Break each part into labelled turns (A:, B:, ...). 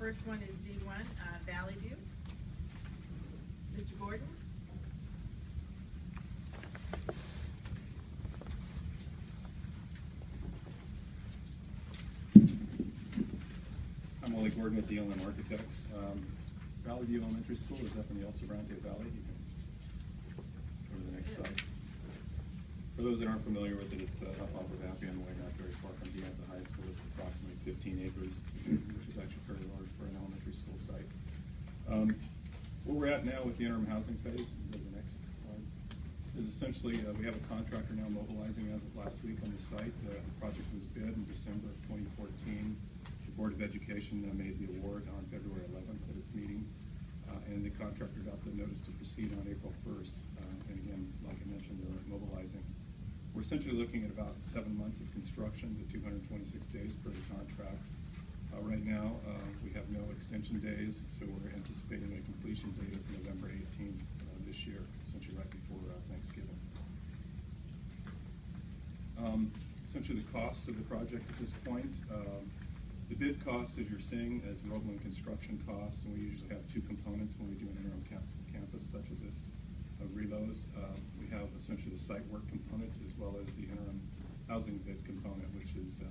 A: first one is D1, Valley View. Mr. Gordon?
B: I'm Wally Gordon with the Elem Architects. Valley View Elementary School is up in the El Sobrante Valley. You can go to the next slide. For those that aren't familiar with it, it's up off of Appian Way, not very far from De Anza High School. It's approximately 15 acres, which is actually fairly large for an elementary school site. Where we're at now with the interim housing phase, go to the next slide, is essentially we have a contractor now mobilizing as of last week on the site. The project was bid in December of 2014. The Board of Education made the award on February 11th at its meeting, and the contractor got the notice to proceed on April 1st. And again, like I mentioned, they're mobilizing. We're essentially looking at about 7 months of construction to 226 days per the contract. Right now, we have no extension days, so we're anticipating a completion date of November 18th this year, essentially right before Thanksgiving. Essentially the costs of the project at this point. The bid cost, as you're seeing, is enrollment and construction costs, and we usually have two components when we do an interim campus such as this. Reloads. We have essentially the site work component as well as the interim housing bid component, which is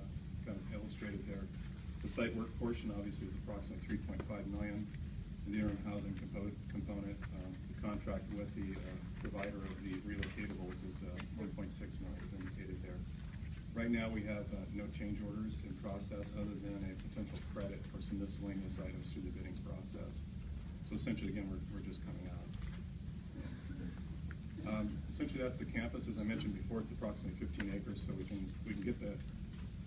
B: kind of illustrated there. The site work portion obviously is approximately $3.5 million. The interim housing component, the contract with the provider of the relocatables is $1.6 million, as indicated there. Right now we have no change orders in process other than a potential credit for some miscellaneous items through the bidding process. So essentially, again, we're just coming out. Essentially, that's the campus. As I mentioned before, it's approximately 15 acres, so we can get the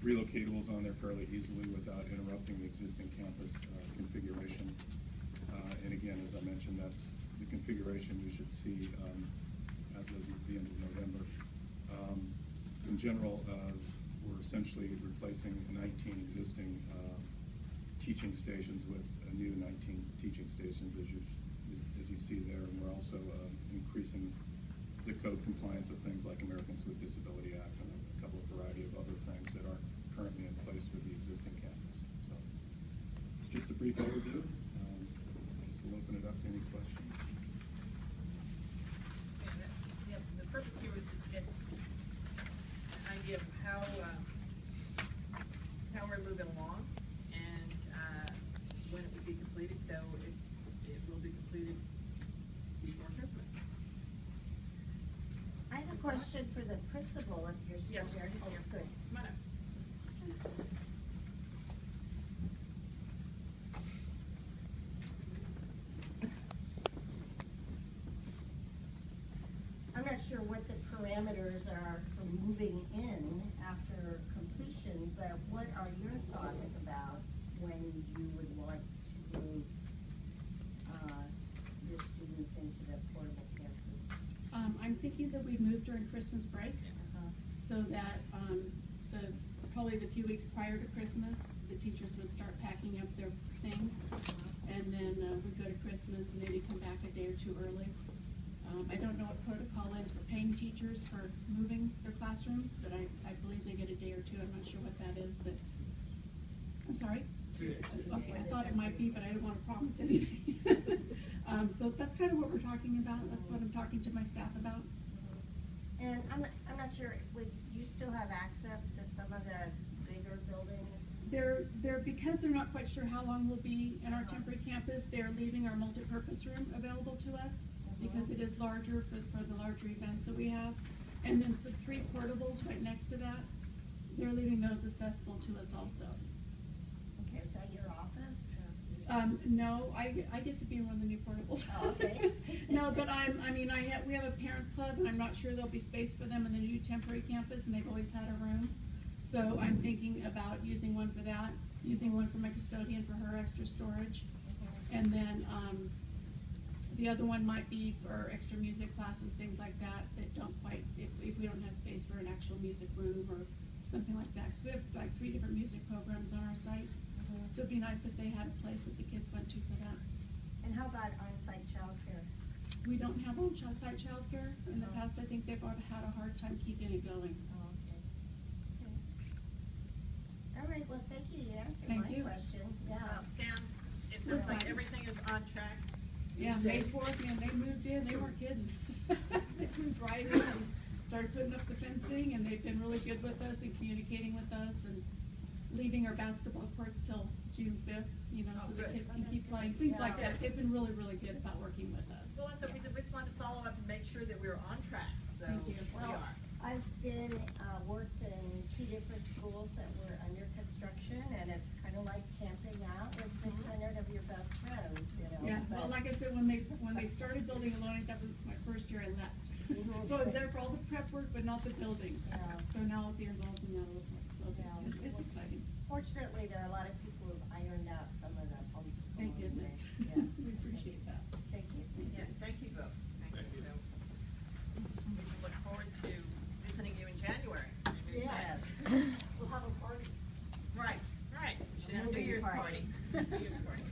B: relocatables on there fairly easily without interrupting the existing campus configuration. And again, as I mentioned, that's the configuration you should see as of the end of November. In general, we're essentially replacing 19 existing teaching stations with a new 19 teaching stations, as you see there, and we're also increasing the code compliance of things like Americans with Disability Act and a couple of variety of other things that aren't currently in place with the existing campus. So it's just a brief overview. I guess we'll open it up to any questions.
A: Yeah, the purpose here was just to get an idea of how we're moving along and when it would be completed. So it will be completed before Christmas.
C: I have a question for the principal, if you're still
A: Yes,
C: here.
A: he's
C: Oh,
A: here.
C: good.
A: Come on up.
C: I'm not sure what the parameters are for moving in after completion, but what are your thoughts about when you would want to move your students into the portable campus?
D: I'm thinking that we move during Christmas break, so that probably the few weeks prior to Christmas, the teachers would start packing up their things, and then we'd go to Christmas and maybe come back a day or two early. I don't know what protocol is for paying teachers for moving their classrooms, but I believe they get a day or two. I'm not sure what that is, but I'm sorry? 2 days. Okay, I thought it might be, but I didn't want to promise anything. So that's kind of what we're talking about. That's what I'm talking to my staff about.
C: And I'm not sure, would you still have access to some of the bigger buildings?
D: Because they're not quite sure how long we'll be in our temporary campus, they're leaving our multi-purpose room available to us because it is larger for the larger events that we have. And then the 3 portables right next to that, they're leaving those accessible to us also.
C: Okay, is that your office?
D: No, I get to be in one of the new portables.
C: Oh, okay.
D: No, but we have a parents club, and I'm not sure there'll be space for them in the new temporary campus, and they've always had a room. So I'm thinking about using one for that, using one for my custodian for her extra storage, and then the other one might be for extra music classes, things like that don't quite, if we don't have space for an actual music room or something like that. Because we have like 3 different music programs on our site. So it'd be nice if they had a place that the kids went to for that.
C: And how about on-site childcare?
D: We don't have on-site childcare. In the past, I think they've had a hard time keeping it going.
C: Oh, okay. All right, well, thank you. You answered
D: Thank
C: my
D: you.
C: question. Yeah.
A: Sounds
D: May 4th, you know, they moved in, they weren't kidding. They moved right in and started putting up the fencing, and they've been really good with us and communicating with us and leaving our basketball courts till June 5th, you know, so the
A: good.
D: kids can keep playing, things like that. They've been really, really good about working with us.
A: Well, that's what we just wanted to follow up and make sure that we were on track, so
D: Thank you.
A: we
C: Well,
A: are.
C: I've been, worked in 2 different schools that were under construction, and it's kind of like camping out with 600 of your best friends, you know.
D: Yeah, well,
C: but-
D: like I said, when they started building Elem, that was my first year I left.
C: Mhm.
D: So I was there for all the prep work, but not the building.
C: Yeah.
D: So now I'll be involved in that a little more, so
C: Yeah.
D: it's exciting.
C: Fortunately, there are a lot of people who've ironed out some of the bumps.
D: Thank
C: along the
D: goodness.
C: way. Yeah.
D: We appreciate that.
C: Thank you.
A: Yeah, thank you both. Thank you. So, we can look forward to visiting you in January.
C: Yes.
E: We'll have a party.
A: Right, right. We should have a New
C: Moving
A: Year's
C: party.
A: party. New Year's party.